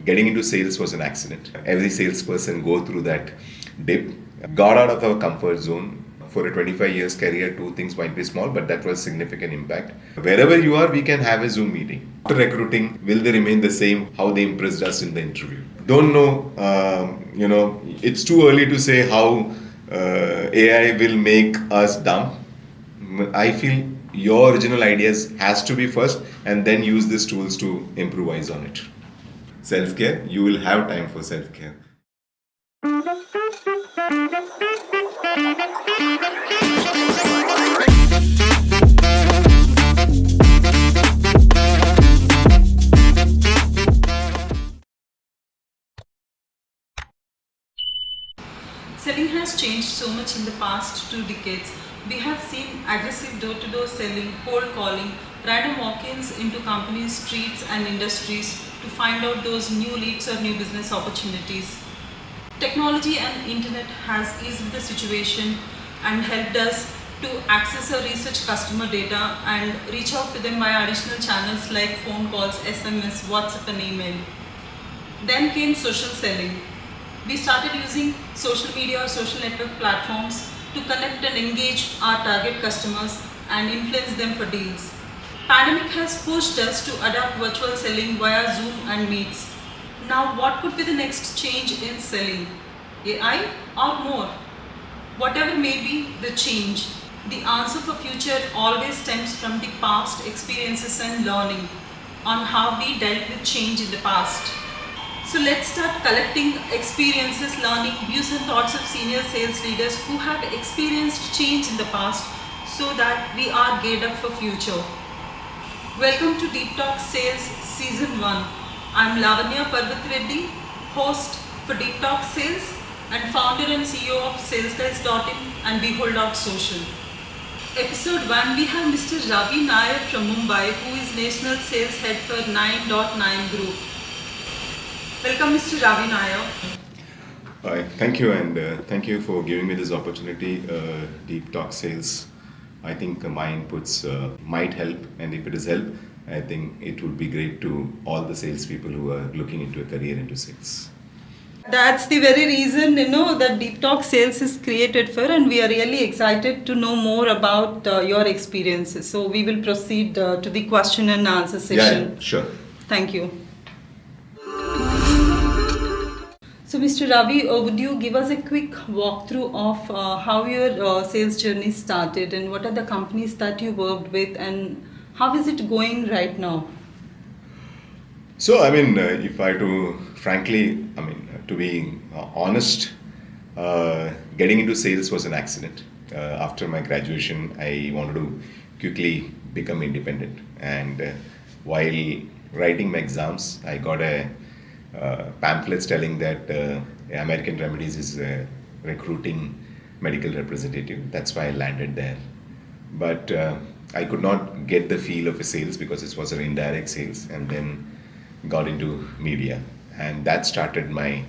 getting into sales was an accident. Every salesperson go through that dip. Got out of our comfort zone. For a 25 years career, two things might be small, but that was significant impact. Wherever you are, we can have a Zoom meeting. After recruiting, will they remain the same? How they impressed us in the interview? Don't know. It's too early to say how AI will make us dumb. I feel your original ideas has to be first, and then use these tools to improvise on it. Self care. You will have time for self care. Selling has changed so much in the past 2 decades. We have seen aggressive door-to-door selling, cold calling, random walk-ins into companies, streets and industries to find out those new leads or new business opportunities. Technology and internet has eased the situation and helped us to access or research customer data and reach out to them via additional channels like phone calls, SMS, WhatsApp and email. Then came social selling. We started using social media or social network platforms to connect and engage our target customers and influence them for deals. Pandemic has pushed us to adapt virtual selling via Zoom and Meets. Now what could be the next change in selling? AI or more? Whatever may be the change, the answer for future always stems from the past experiences and learning on how we dealt with change in the past. So let's start collecting experiences, learning, views and thoughts of senior sales leaders who have experienced change in the past so that we are geared up for future. Welcome to Deep Talk Sales Season 1. I'm Lavanya Parvatreddy, host for Deep Talk Sales and founder and CEO of SalesGuys.in and Behold.social. Episode 1, we have Mr. Ravi Nair from Mumbai, who is National Sales Head for 9.9 Group. Welcome, Mr. Ravi Nair. Thank you, and thank you for giving me this opportunity. Deep Talk Sales. I think my inputs might help, and if it is help, I think it would be great to all the salespeople who are looking into a career into sales. That's the very reason, that Deep Talk Sales is created for, and we are really excited to know more about your experiences. So we will proceed to the question and answer session. Yeah, sure. Thank you. So, Mr. Ravi, would you give us a quick walkthrough of how your sales journey started and what are the companies that you worked with and how is it going right now? So, if I to be honest, getting into sales was an accident. After my graduation, I wanted to quickly become independent, and while writing my exams, I got a pamphlets telling that American Remedies is recruiting medical representative. That's why I landed there. But I could not get the feel of a sales because it was an indirect sales, and then got into media. And that started my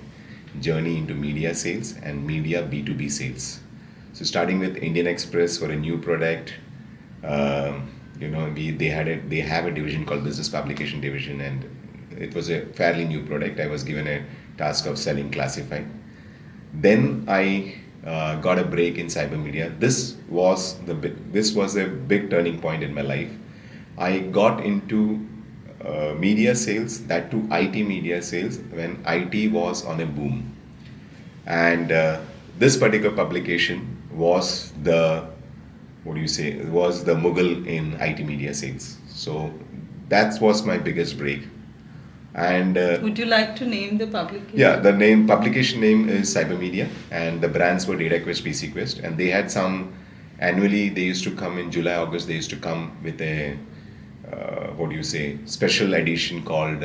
journey into media sales and media B2B sales. So starting with Indian Express for a new product, they have a division called Business Publication Division, and it was a fairly new product. I was given a task of selling classified. Then I got a break in cyber media. This was a big turning point in my life. I got into media sales, that too IT media sales, when IT was on a boom. And this particular publication was the Mughal in IT media sales. So that was my biggest break. And would you like to name the publication? Yeah, the publication name is Cyber Media, and the brands were DataQuest, PCQuest, and they had some annually. They used to come in July, August. They used to come with a special edition called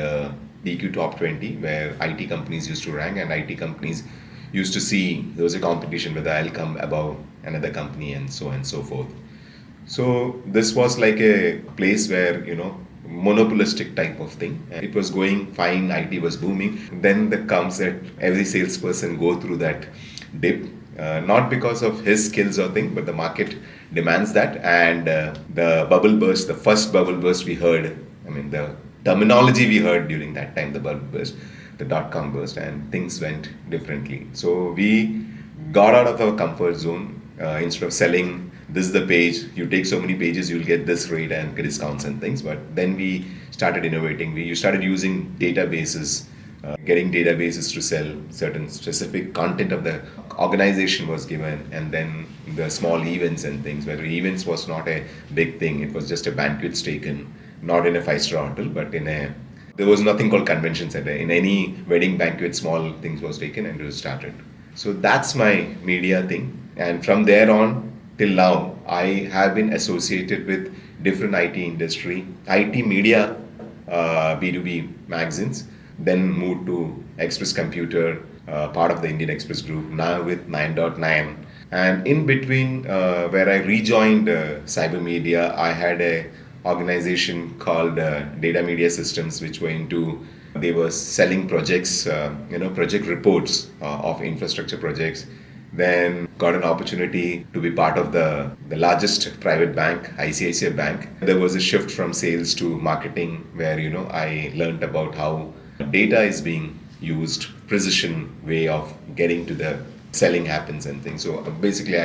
DQ Top 20, where IT companies used to rank, and IT companies used to see there was a competition whether I'll come above another company and so on and so forth. So this was like a place where monopolistic type of thing. It was going fine, IT was booming. Then there comes that every salesperson go through that dip, not because of his skills or thing, but the market demands that. And the first bubble burst we heard, the terminology we heard during that time, the bubble burst, the dot-com burst, and things went differently. So we got out of our comfort zone. Instead of selling, this is the page, you take so many pages, you'll get this rate and get discounts and things. But then we started innovating. We started using databases, getting databases to sell certain specific content of the organization was given, and then the small events and things, where events was not a big thing. It was just a banquets taken, not in a five-star hotel, but in a, there was nothing called convention center. In any wedding banquet, small things was taken and it was started. So that's my media thing. And from there on till now, I have been associated with different IT industry, IT media, B2B magazines, then moved to Express Computer, part of the Indian Express Group, now with 9.9. And in between, where I rejoined cyber media, I had a organization called Data Media Systems, which were into, they were selling projects, project reports of infrastructure projects. Then got an opportunity to be part of the largest private bank, ICICI Bank. There was a shift from sales to marketing, where I learned about how data is being used, precision way of getting to the selling happens and things. So basically,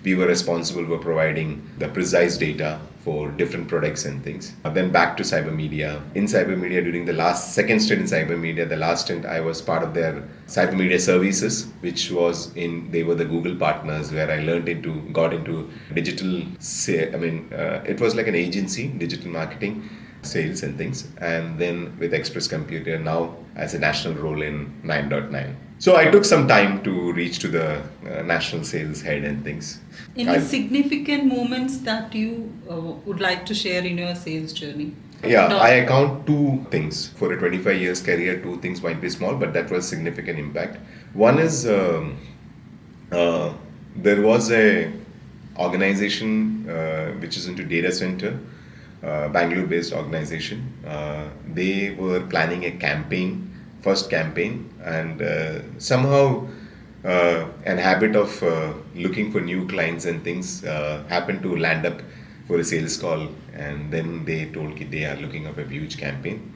we were responsible for providing the precise data for different products and things. Then back to cyber media. In cyber media, during the second stint in cyber media, the last stint, I was part of their cyber media services, which was they were the Google partners, where I got into digital. It was like an agency, digital marketing, sales and things, and then with Express Computer now as a national role in 9.9. So I took some time to reach to the national sales head and things. Any significant moments that you would like to share in your sales journey? Yeah, I account two things. For a 25 years career, two things might be small, but that was significant impact. One is there was a organization which is into data center, Bangalore-based organization. They were planning a campaign, first campaign, and somehow an habit of looking for new clients and things happened to land up for a sales call, and then they told that they are looking at a huge campaign.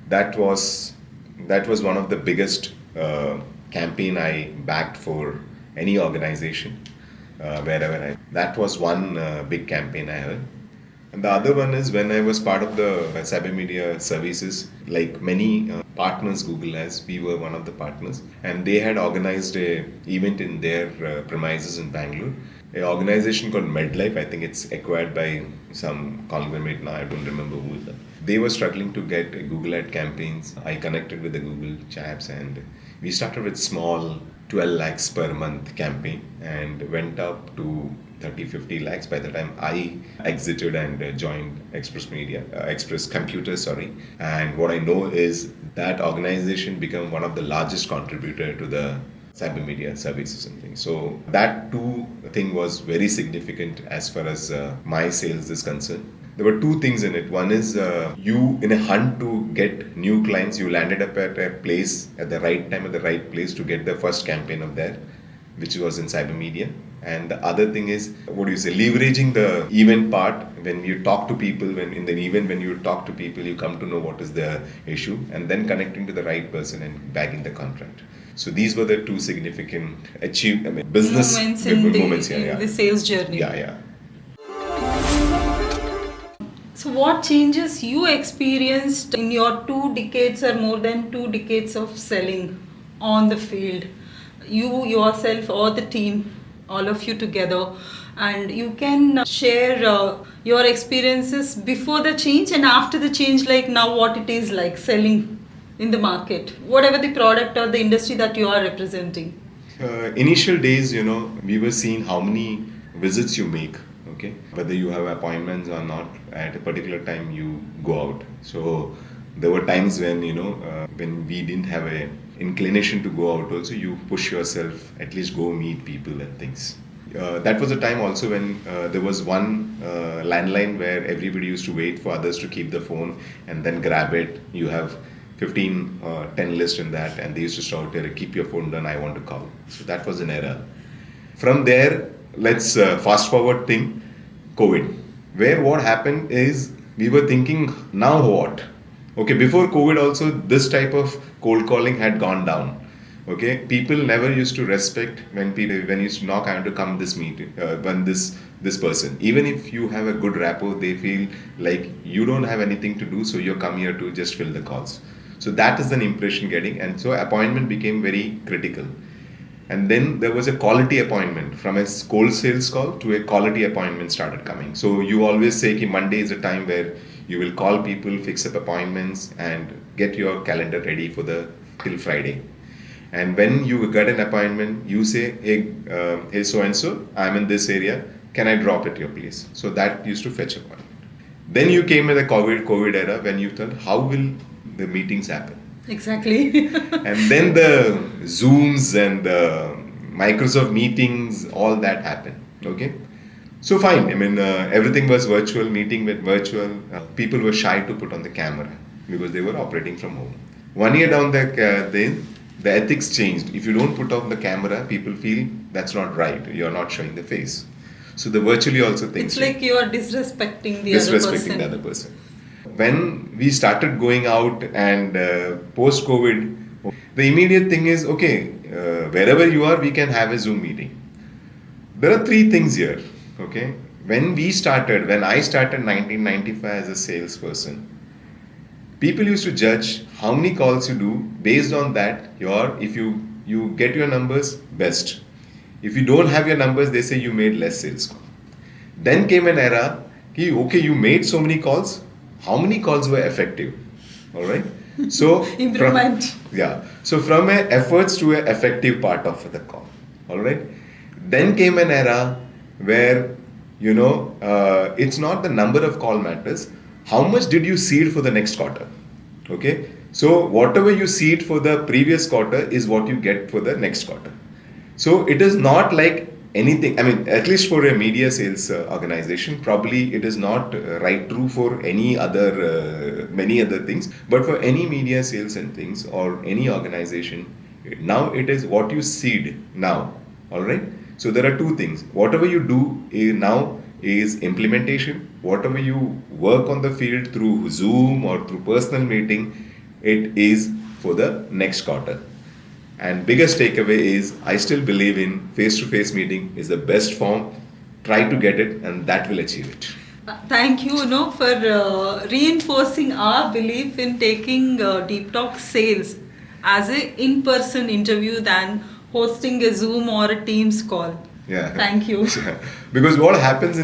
That was one of the biggest campaign I backed for any organization, wherever that was one big campaign I had. And the other one is when I was part of the cyber media services, like many partners Google has, we were one of the partners, and they had organized a event in their premises in Bangalore. An organization called MedLife, I think it's acquired by some conglomerate now, I don't remember who is that. They were struggling to get Google ad campaigns. I connected with the Google chaps, and we started with small 12 lakhs per month campaign and went up to 30-50 lakhs by the time I exited and joined Express Computer, sorry. And what I know is that organization became one of the largest contributor to the cyber media services and things. So that too thing was very significant as far as my sales is concerned. There were two things in it. One is you, in a hunt to get new clients, you landed up at a place at the right time, at the right place to get the first campaign of that, which was in cyber media. And the other thing is, leveraging the event part. When you talk to people, when you talk to people, you come to know what is the issue, and then connecting to the right person and bagging the contract. So these were the two significant business moments in yeah. the sales journey. Yeah. So what changes you experienced in your 2 decades or more than 2 decades of selling on the field? You yourself or the team, all of you together, and you can share your experiences before the change and after the change, like now what it is like selling in the market, whatever the product or the industry that you are representing. Initial days, we were seeing how many visits you make. Okay, whether you have appointments or not, at a particular time you go out. So there were times when when we didn't have a inclination to go out also, you push yourself, at least go meet people and things. That was a time also when there was one landline where everybody used to wait for others to keep the phone and then grab it. You have 15, 10 list in that, and they used to shout there, keep your phone down, I want to call. So that was an era. From there, let's fast forward thing, COVID, where what happened is we were thinking, now what? Okay, before COVID also, this type of cold calling had gone down. Okay, people never used to respect when you used to knock, I want to come this meeting, when this person, even if you have a good rapport, they feel like you don't have anything to do, so you come here to just fill the calls. So that is an impression getting, and so appointment became very critical. And then there was a quality appointment, from a cold sales call to a quality appointment started coming. So you always say that Monday is a time where you will call people, fix up appointments, and get your calendar ready for the till Friday. And when you get an appointment, you say, hey, so and so, I'm in this area. Can I drop at your place? So that used to fetch appointment. Then you came in the COVID era, when you thought, how will the meetings happen? Exactly. And then the Zooms and the Microsoft meetings, all that happened. Okay. So fine. I mean, everything was virtual. Meeting with virtual. People were shy to put on the camera because they were operating from home. 1 year down the ethics changed. If you don't put on the camera, people feel that's not right. You're not showing the face. So the virtually also things It's like changed. you are disrespecting the other Disrespecting person. the other person. When we started going out and post COVID, the immediate thing is okay, wherever you are, we can have a Zoom meeting. There are three things here. Okay, when I started 1995 as a salesperson, people used to judge how many calls you do based on that. If you get your numbers, best. If you don't have your numbers, they say you made less sales call. Then came an era, okay, you made so many calls. How many calls were effective? All right. So Improvement. from a efforts to a effective part of the call. All right. Then came an era where it's not the number of call matters. How much did you seed for the next quarter? Okay. So whatever you seed for the previous quarter is what you get for the next quarter. So it is not like anything. I mean, at least for a media sales organization, probably it is not right true for any other many other things. But for any media sales and things or any organization, now it is what you seed now. All right. So there are two things. Whatever you do now is implementation. Whatever you work on the field through Zoom or through personal meeting, it is for the next quarter. And biggest takeaway is I still believe in face-to-face meeting is the best form. Try to get it, and that will achieve it. Thank you, for reinforcing our belief in taking deep talk sales as a in-person interview than hosting a Zoom or a Teams call. Yeah. Thank you. Because what happens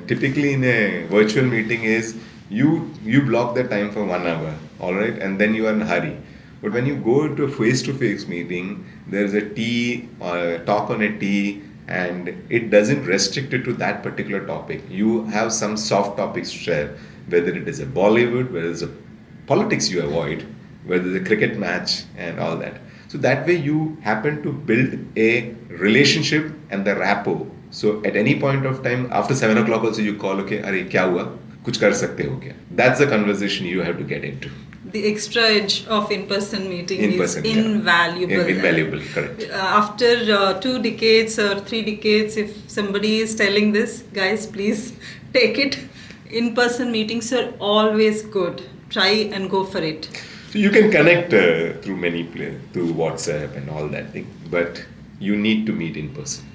typically in a virtual meeting is you block the time for 1 hour, all right, and then you are in a hurry. But when you go to a face-to-face meeting, there's a talk on a tea, and it doesn't restrict it to that particular topic. You have some soft topics to share, whether it is a Bollywood, whether it's a politics you avoid, whether it's a cricket match and all that. So that way you happen to build a relationship and the rapport. So at any point of time, after 7 o'clock also you call, okay, अरे क्या हुआ? कुछ कर सकते हो क्या? That's the conversation you have to get into. The extra edge of in-person meeting is Yeah. invaluable. Invaluable, correct. After 2 decades or 3 decades, if somebody is telling this, guys, please take it. In-person meetings are always good. Try and go for it. So you can connect through WhatsApp and all that thing, but you need to meet in person.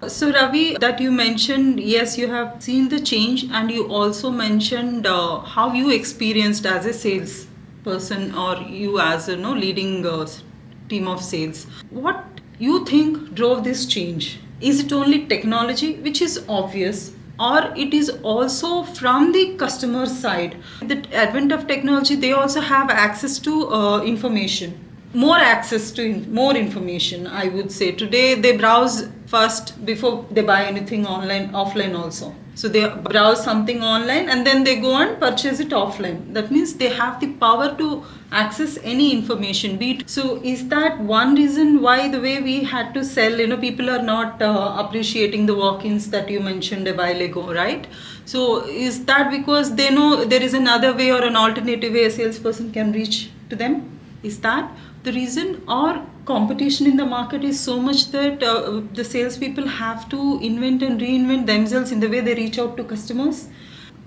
So Ravi, that you mentioned, yes, you have seen the change, and you also mentioned how you experienced as a sales person, or you as a leading team of sales. What you think drove this change? Is it only technology, which is obvious, or it is also from the customer side? The advent of technology, they also have access to information. More access to more information, I would say. Today they browse first before they buy anything offline also. So they browse something online and then they go and purchase it offline. That means they have the power to access any information. So is that one reason why the way we had to sell, people are not appreciating the walk-ins that you mentioned a while ago, right? So is that because they know there is another way or an alternative way a salesperson can reach to them? Is that the reason, or competition in the market is so much that the salespeople have to invent and reinvent themselves in the way they reach out to customers?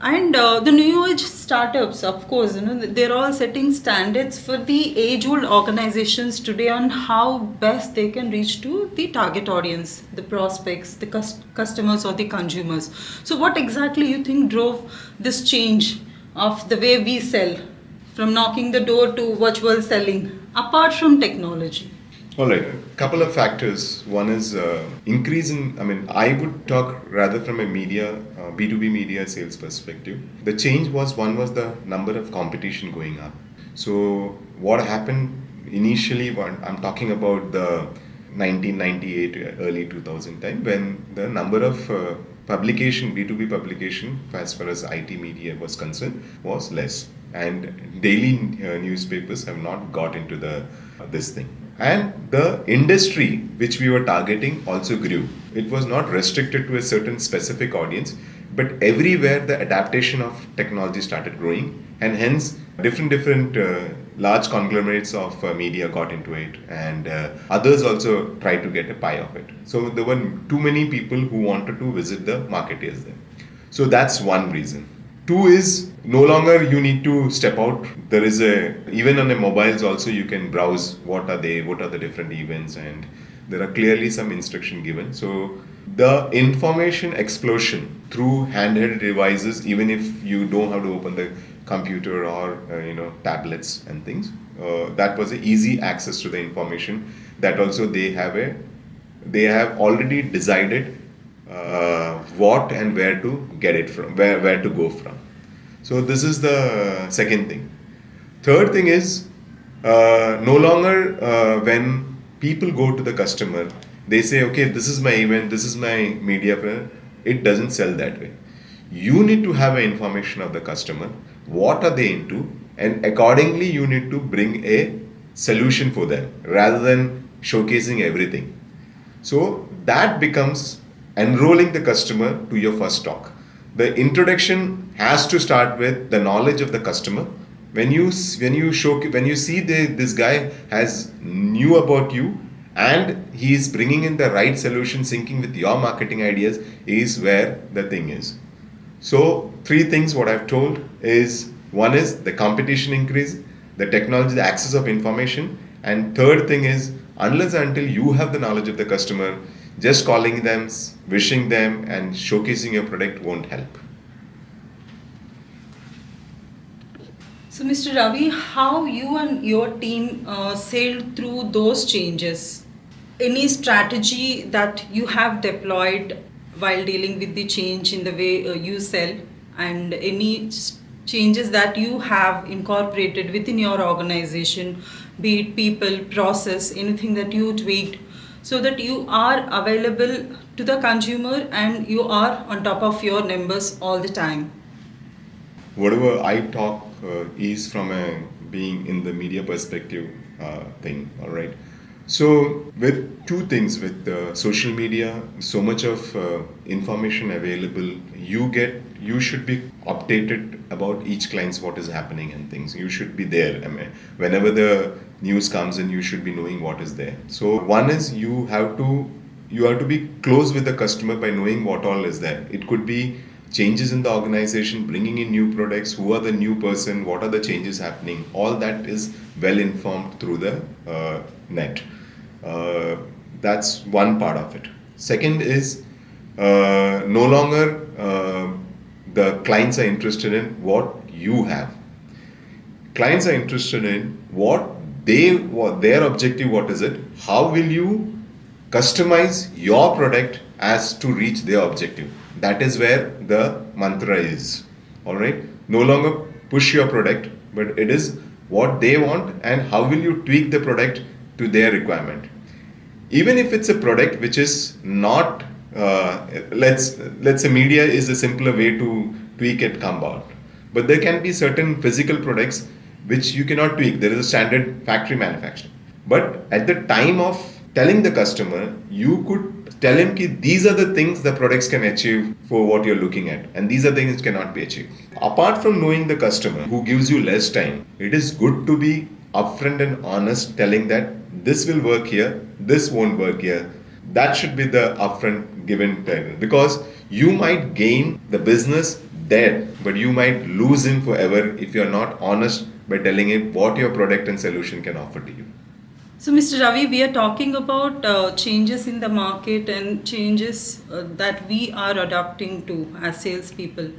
And the new age startups, of course, they're all setting standards for the age-old organizations today on how best they can reach to the target audience, the prospects, the customers or the consumers. So, what exactly you think drove this change of the way we sell, from knocking the door to virtual selling, apart from technology? All right, a couple of factors. One is increase in, I mean, I would talk rather from a B2B media sales perspective. The change was, one was the number of competition going up. So what happened initially, I'm talking about the 1998, early 2000 time, when the number of publication, B2B publication, as far as IT media was concerned, was less. And daily newspapers have not got into this thing. And the industry which we were targeting also grew. It was not restricted to a certain specific audience, but everywhere the adaptation of technology started growing, and hence different large conglomerates of media got into it, and others also tried to get a pie of it. So there were too many people who wanted to visit the marketeers there. So that's one reason. Two is, no longer you need to step out. There is even on the mobiles also you can browse what are the different events, and there are clearly some instruction given. So the information explosion through handheld devices, even if you don't have to open the computer or tablets and things, that was a easy access to the information. That also they have already decided what and where to get it from, where to go from. So this is the second thing. Third thing is, no longer when people go to the customer, they say, okay, this is my event, this is my media plan. It doesn't sell that way. You need to have an information of the customer, what are they into, and accordingly you need to bring a solution for them rather than showcasing everything. So that becomes enrolling the customer to your first talk. The introduction has to start with the knowledge of the customer. When you see this guy has knew about you, and he is bringing in the right solution syncing with your marketing ideas, is where the thing is. So three things what I've told is, one is the competition increase, the technology, the access of information, and third thing is, unless and until you have the knowledge of the customer, just calling them, wishing them, and showcasing your product won't help. So, Mr. Ravi, how you and your team sailed through those changes? Any strategy that you have deployed while dealing with the change in the way you sell, and any changes that you have incorporated within your organization, be it people, process, anything that you tweaked, so that you are available to the consumer and you are on top of your numbers all the time? Whatever I talk is from a being in the media perspective thing, all right? So with two things, with social media, so much of information available, you should be updated about each client's what is happening and things. You should be there. I mean, whenever the news comes in, you should be knowing what is there. So one is, you have to be close with the customer by knowing what all is there. It could be changes in the organization, bringing in new products, who are the new person, what are the changes happening. All that is well informed through the net. That's one part of it. Second is, no longer the clients are interested in what you have. Clients are interested in what their objective, what is it, how will you customize your product as to reach their objective. That is where the mantra is. All right, no longer push your product, but it is what they want and how will you tweak the product to their requirement. Even if it's a product which is not, let's say media is a simpler way to tweak it come out, but there can be certain physical products which you cannot tweak. There is a standard factory manufacturing, but at the time of telling the customer, you could tell him ki these are the things the products can achieve for what you're looking at, and these are things which cannot be achieved. Apart from knowing the customer who gives you less time, it is good to be upfront and honest, telling that this will work here, this won't work here. That should be the upfront given title, because you might gain the business there, but you might lose him forever if you're not honest by telling him what your product and solution can offer to you. So, Mr. Ravi, we are talking about changes in the market and changes that we are adapting to as salespeople.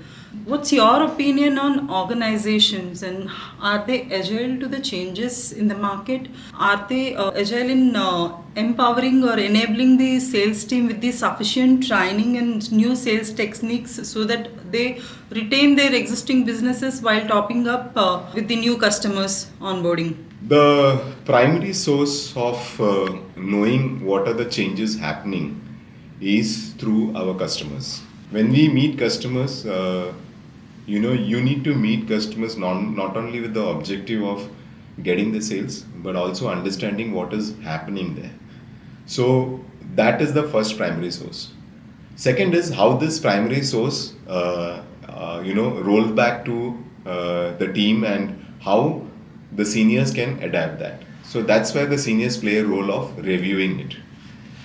What's your opinion on organizations, and are they agile to the changes in the market? Are they agile in empowering or enabling the sales team with the sufficient training and new sales techniques so that they retain their existing businesses while topping up with the new customers onboarding? The primary source of knowing what are the changes happening is through our customers. When we meet customers, you need to meet customers not only with the objective of getting the sales, but also understanding what is happening there. So that is the first primary source. Second is how this primary source, rolls back to the team and how the seniors can adapt that. So that's where the seniors play a role of reviewing it.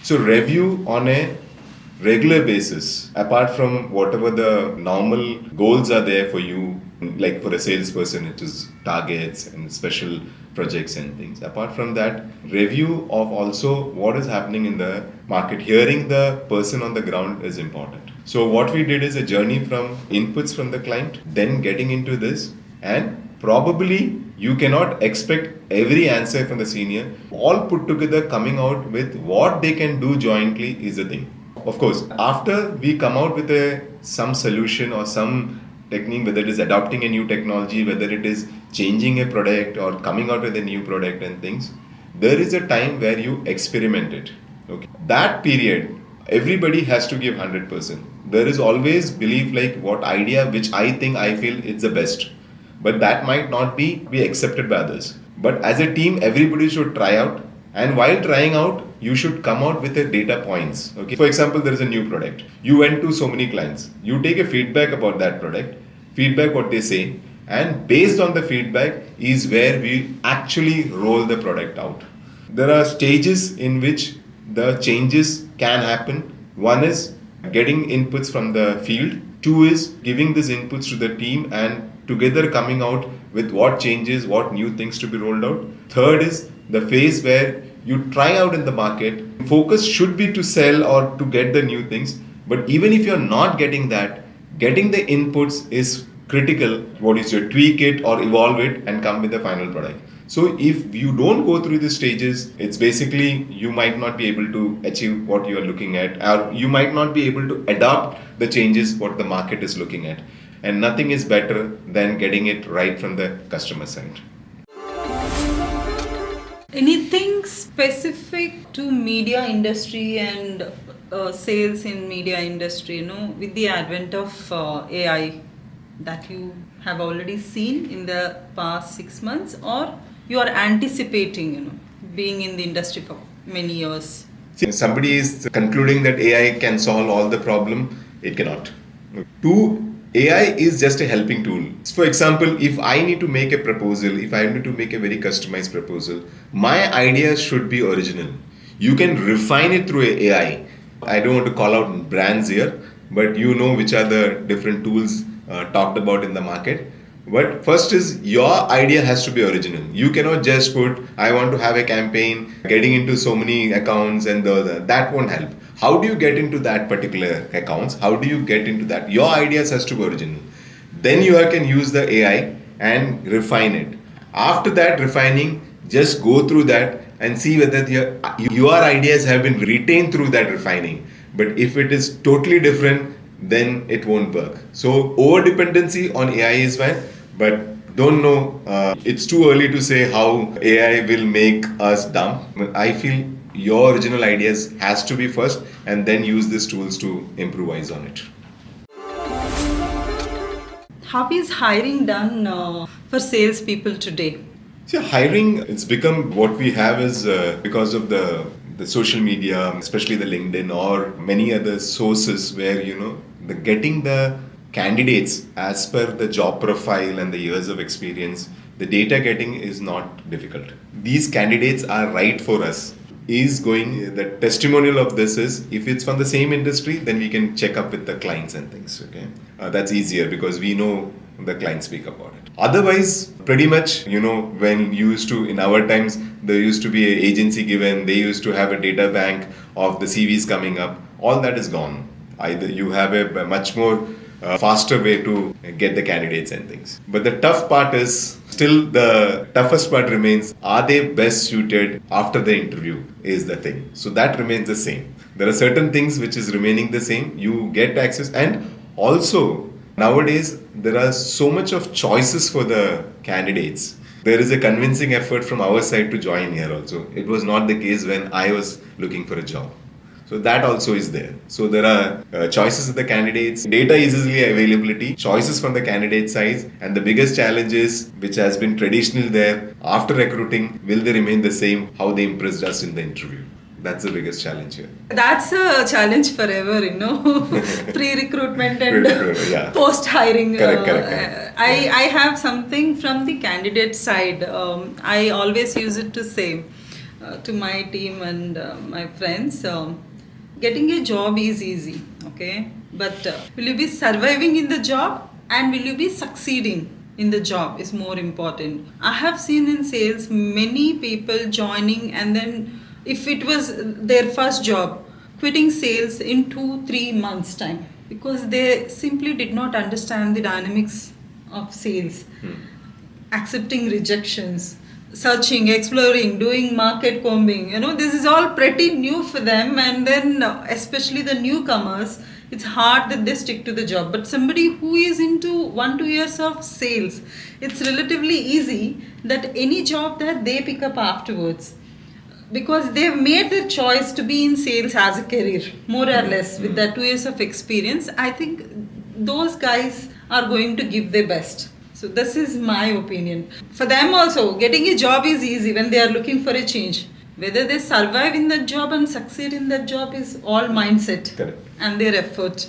So review on a regular basis, apart from whatever the normal goals are there for you, like for a salesperson, it is targets and special projects and things. Apart from that, review of also what is happening in the market. Hearing the person on the ground is important. So what we did is a journey from inputs from the client, then getting into this, and probably you cannot expect every answer from the senior. All put together coming out with what they can do jointly is the thing. Of course, after we come out with some solution or some technique, whether it is adopting a new technology, whether it is changing a product or coming out with a new product and things, there is a time where you experiment it. Okay, that period, everybody has to give 100%. There is always belief like what idea which I think I feel it's the best, but that might not be accepted by others. But as a team, everybody should try out, and while trying out, you should come out with the data points. Okay, for example, there is a new product, you went to so many clients, you take a feedback about that product, feedback what they say, and based on the feedback is where we actually roll the product out. There are stages in which the changes can happen. One is getting inputs from the field, two is giving these inputs to the team and together coming out with what changes, what new things to be rolled out. Third is the phase where you try out in the market. Focus should be to sell or to get the new things, but even if you're not getting that, getting the inputs is critical. What is your tweak it or evolve it and come with the final product. So if you don't go through the stages, it's basically you might not be able to achieve what you are looking at, or you might not be able to adopt the changes what the market is looking at. And nothing is better than getting it right from the customer side. Anything specific to media industry and sales in media industry, with the advent of AI that you have already seen in the past 6 months, or you are anticipating, being in the industry for many years? See, somebody is concluding that AI can solve all the problem. It cannot. Two, AI is just a helping tool. For example, if I need to make a proposal, if I need to make a very customized proposal, my ideas should be original. You can refine it through AI. I don't want to call out brands here, but you know which are the different tools talked about in the market. But first is your idea has to be original. You cannot just put, I want to have a campaign, getting into so many accounts and that won't help. How do you get into that particular accounts? How do you get into that? Your ideas has to be original. Then you can use the AI and refine it. After that refining, just go through that and see whether your ideas have been retained through that refining. But if it is totally different, then it won't work. So over dependency on AI is fine, but don't know. It's too early to say how AI will make us dumb. I feel your original ideas has to be first, and then use these tools to improvise on it. How is hiring done for salespeople today? See, hiring, it's become what we have is because of the social media, especially the LinkedIn or many other sources where, the getting the candidates as per the job profile and the years of experience, the data getting is not difficult. These candidates are right for us. is going, the testimonial of this is, if it's from the same industry, then we can check up with the clients and things. Okay, that's easier because we know the clients speak about it. Otherwise, pretty much, when you used to, in our times, there used to be an agency given, they used to have a data bank of the CVs coming up. All that is gone. Either you have a much more faster way to get the candidates and things. But the tough part is still, the toughest part remains, are they best suited after the interview is the thing. So that remains the same. There are certain things which is remaining the same. You get access, and also nowadays there are so much of choices for the candidates. There is a convincing effort from our side to join here also. It was not the case when I was looking for a job. So that also is there. So there are choices of the candidates, data is easily availability, choices from the candidate side, and the biggest challenge is, which has been traditional there, after recruiting, will they remain the same, how they impressed us in the interview. That's the biggest challenge here. That's a challenge forever, pre-recruitment and Yeah. post-hiring. Correct. I have something from the candidate side. I always use it to say to my team and my friends, getting a job is easy, okay? But will you be surviving in the job, and will you be succeeding in the job is more important. I have seen in sales many people joining, and then if it was their first job, quitting sales in 2-3 months time because they simply did not understand the dynamics of sales. Accepting rejections, searching, exploring, doing market combing, this is all pretty new for them. And then especially the newcomers, it's hard that they stick to the job. But somebody who is into 1-2 years of sales, it's relatively easy that any job that they pick up afterwards, because they've made their choice to be in sales as a career, more or less, with that 2 years of experience. I think those guys are going to give their best. So this is my opinion. For them also, getting a job is easy when they are looking for a change. Whether they survive in that job and succeed in that job is all mindset. Correct. And their effort.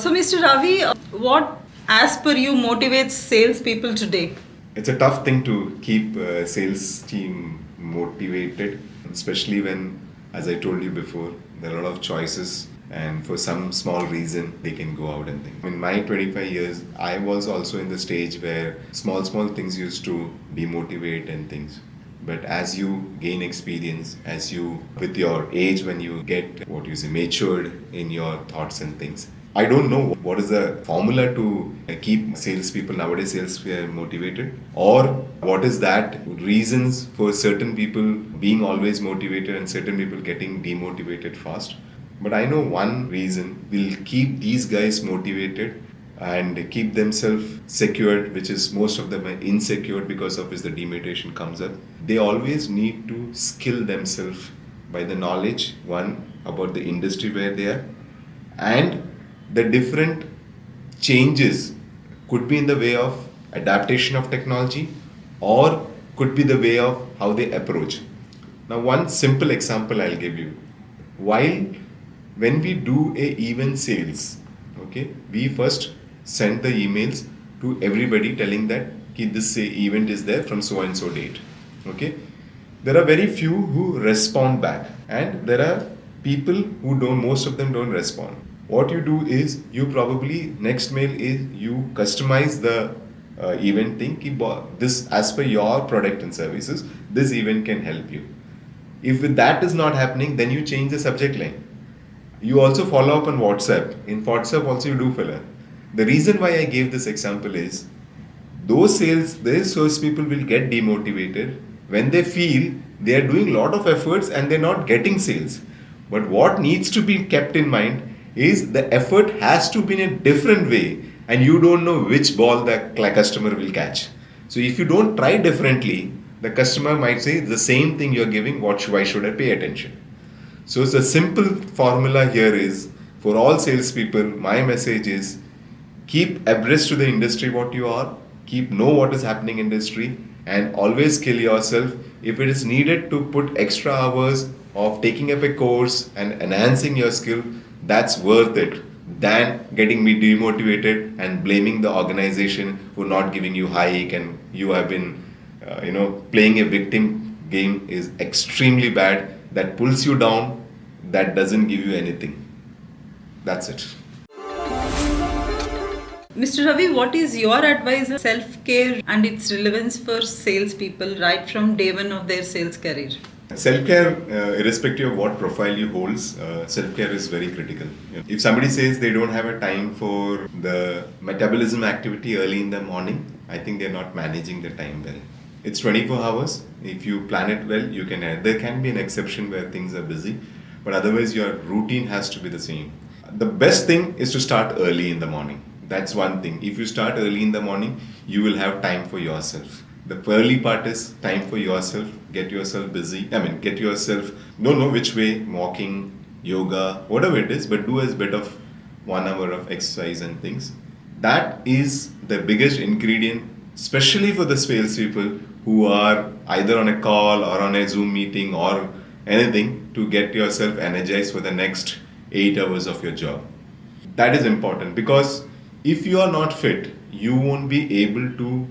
So Mr. Ravi, what as per you motivates salespeople today? It's a tough thing to keep a sales team motivated, especially when, as I told you before, there are a lot of choices, and for some small reason they can go out and think. In my 25 years, I was also in the stage where small things used to demotivate and things. But as you gain experience, as you, with your age, when you get, matured in your thoughts and things, I don't know what is the formula to keep salespeople nowadays, motivated, or what is that reasons for certain people being always motivated and certain people getting demotivated fast. But I know one reason will keep these guys motivated and keep themselves secured, which is most of them are insecure because of which the demotivation comes up. They always need to skill themselves by the knowledge, one, about the industry where they are, and the different changes could be in the way of adaptation of technology, or could be the way of how they approach. Now, one simple example I'll give you. When we do a event sales, okay, we first send the emails to everybody telling that this event is there from so and so date. Okay, there are very few who respond back, and there are people who don't. Most of them don't respond. What you do is, you probably, next mail is you customize the event thing. This, as per your product and services, this event can help you. If that is not happening, then you change the subject line. You also follow up on WhatsApp. In WhatsApp also you do filler. The reason why I gave this example is, those salespeople will get demotivated when they feel they are doing a lot of efforts and they're not getting sales. But what needs to be kept in mind is, the effort has to be in a different way, and you don't know which ball the customer will catch. So if you don't try differently, the customer might say the same thing you're giving, why should I pay attention? So it's a simple formula here is, for all salespeople, my message is, keep abreast to the industry what you are, know what is happening in industry, and always skill yourself. If it is needed to put extra hours of taking up a course and enhancing your skill, that's worth it than getting me demotivated and blaming the organization for not giving you hike, and you have been playing a victim game is extremely bad, that pulls you down, that doesn't give you anything. That's it. Mr. Ravi, what is your advice on self-care and its relevance for salespeople right from day one of their sales career? Self-care, irrespective of what profile you hold, self-care is very critical. If somebody says they don't have a time for the metabolism activity early in the morning, I think they're not managing the time well. It's 24 hours. If you plan it well, you can. There can be an exception where things are busy, but otherwise your routine has to be the same. The best thing is to start early in the morning. That's one thing. If you start early in the morning, you will have time for yourself. The early part is time for yourself. Get yourself busy. Get yourself, don't know which way, walking, yoga, whatever it is, but do a bit of 1 hour of exercise and things. That is the biggest ingredient, especially for the salespeople who are either on a call or on a Zoom meeting or anything, to get yourself energized for the next 8 hours of your job. That is important, because if you are not fit, you won't be able to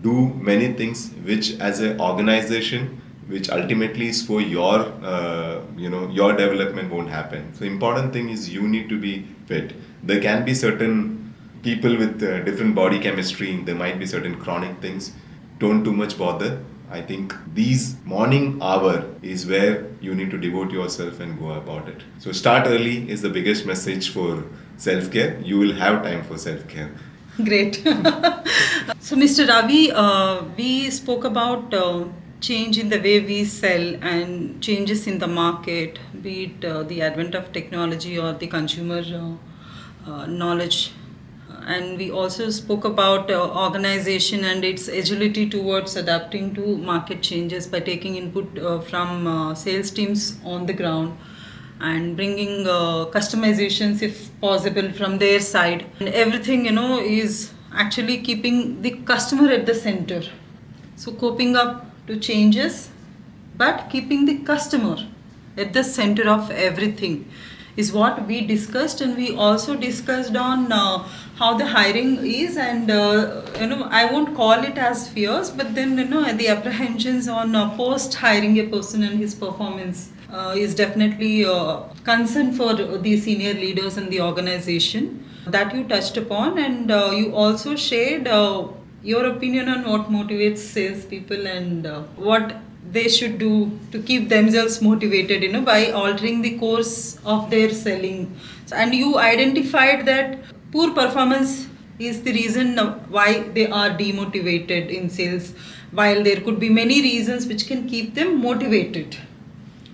do many things which, as an organization, which ultimately is for your development, won't happen. So important thing is you need to be fit. There can be certain people with different body chemistry. There might be certain chronic things. Don't too much bother. I think these morning hour is where you need to devote yourself and go about it. So start early is the biggest message for self-care. You will have time for self-care. Great. So, Mr. Ravi, we spoke about change in the way we sell and changes in the market, be it the advent of technology or the consumer knowledge. And we also spoke about organization and its agility towards adapting to market changes by taking input from sales teams on the ground and bringing customizations if possible from their side. And everything, is actually keeping the customer at the center. So coping up to changes, but keeping the customer at the center of everything is what we discussed. And we also discussed on how the hiring is, and I won't call it as fears, but then the apprehensions on post hiring a person and his performance is definitely concern for the senior leaders in the organization that you touched upon. And you also shared your opinion on what motivates salespeople and what they should do to keep themselves motivated, by altering the course of their selling. And you identified that poor performance is the reason why they are demotivated in sales, while there could be many reasons which can keep them motivated.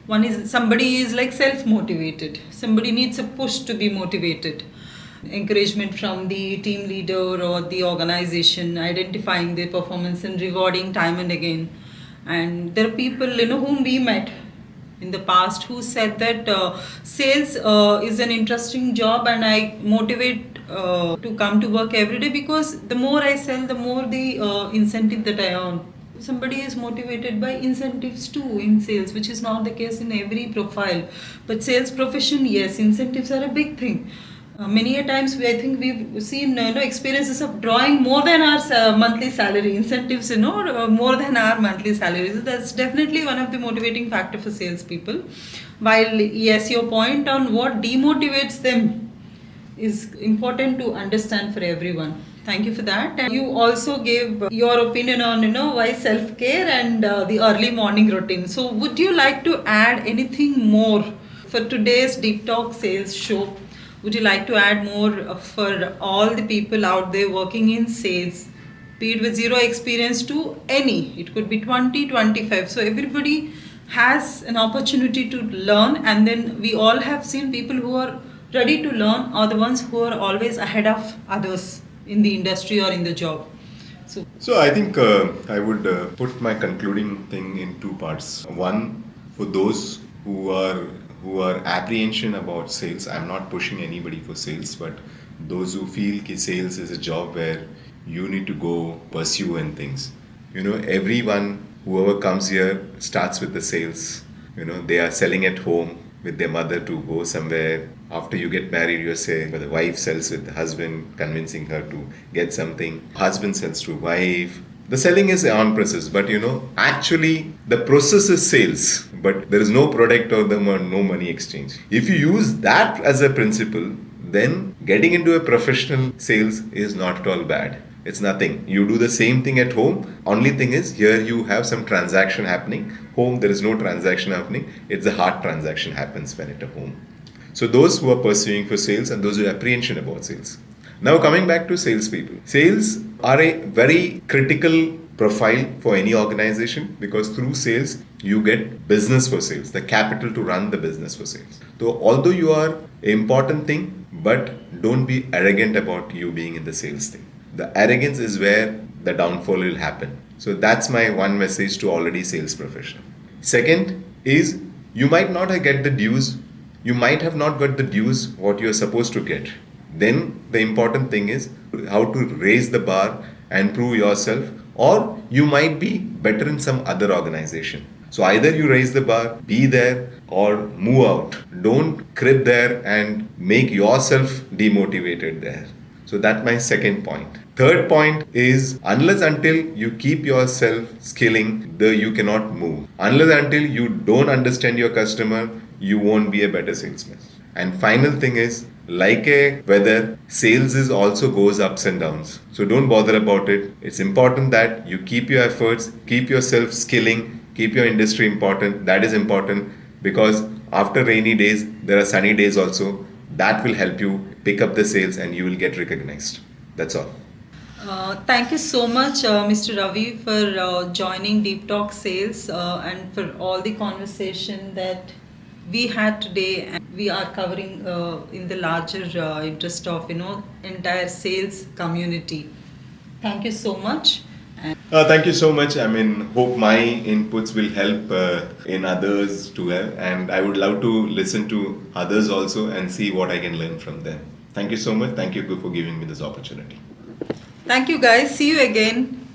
One is somebody is like self-motivated. Somebody needs a push to be motivated. Encouragement from the team leader or the organization, identifying their performance and rewarding time and again. And there are people whom we met in the past who said that sales is an interesting job, and I motivate to come to work every day because the more I sell, the more the incentive that I earn. Somebody is motivated by incentives too in sales, which is not the case in every profile. But sales profession, yes, incentives are a big thing. Many a times I think we've seen experiences of drawing more than our monthly salary, incentives more than our monthly salary. So that's definitely one of the motivating factor for salespeople. While yes, your point on what demotivates them is important to understand for everyone. Thank you for that. And you also gave your opinion on why self-care and the early morning routine. So would you like to add anything more for today's Deep Talk Sales show? Would you like to add more for all the people out there working in sales, be it with zero experience to any? It could be 20, 25. So everybody has an opportunity to learn, and then we all have seen people who are ready to learn are the ones who are always ahead of others in the industry or in the job. So I think I would put my concluding thing in two parts. One, for those who are apprehension about sales. I'm not pushing anybody for sales, but those who feel that sales is a job where you need to go pursue and things. Everyone, whoever comes here starts with the sales. They are selling at home with their mother to go somewhere. After you get married, you say, the wife sells with the husband, convincing her to get something. Husband sells to wife. The selling is on process, but actually the process is sales, but there is no product or no money exchange. If you use that as a principle, then getting into a professional sales is not at all bad. It's nothing. You do the same thing at home. Only thing is here you have some transaction happening. Home there is no transaction happening. It's a hard transaction happens when at home. So those who are pursuing for sales and those who have apprehension about sales. Now coming back to salespeople. Sales are a very critical profile for any organization because through sales you get business for sales, the capital to run the business for sales. So although you are an important thing, but don't be arrogant about you being in the sales thing. The arrogance is where the downfall will happen. So that's my one message to already sales professional. Second is you might not have get the dues, you might have not got the dues what you are supposed to get. Then the important thing is how to raise the bar and prove yourself, or you might be better in some other organization. So either you raise the bar, be there, or move out. Don't crib there and make yourself demotivated there. So that's my second point. Third point is unless until you keep yourself skilling, you cannot move. Unless until you don't understand your customer, you won't be a better salesman. And final thing is like a weather, sales is also goes ups and downs. So don't bother about it. It's important that you keep your efforts, keep yourself skilling, keep your industry important. That is important because after rainy days, there are sunny days also. That will help you pick up the sales and you will get recognized. That's all. Thank you so much, Mr. Ravi, for joining Deep Talk Sales and for all the conversation that we had today. And we are covering in the larger interest of entire sales community. Thank you so much. Thank you so much. I mean, hope my inputs will help in others to have, and I would love to listen to others also and see what I can learn from them. Thank you so much. Thank you for giving me this opportunity. Thank you, guys. See you again.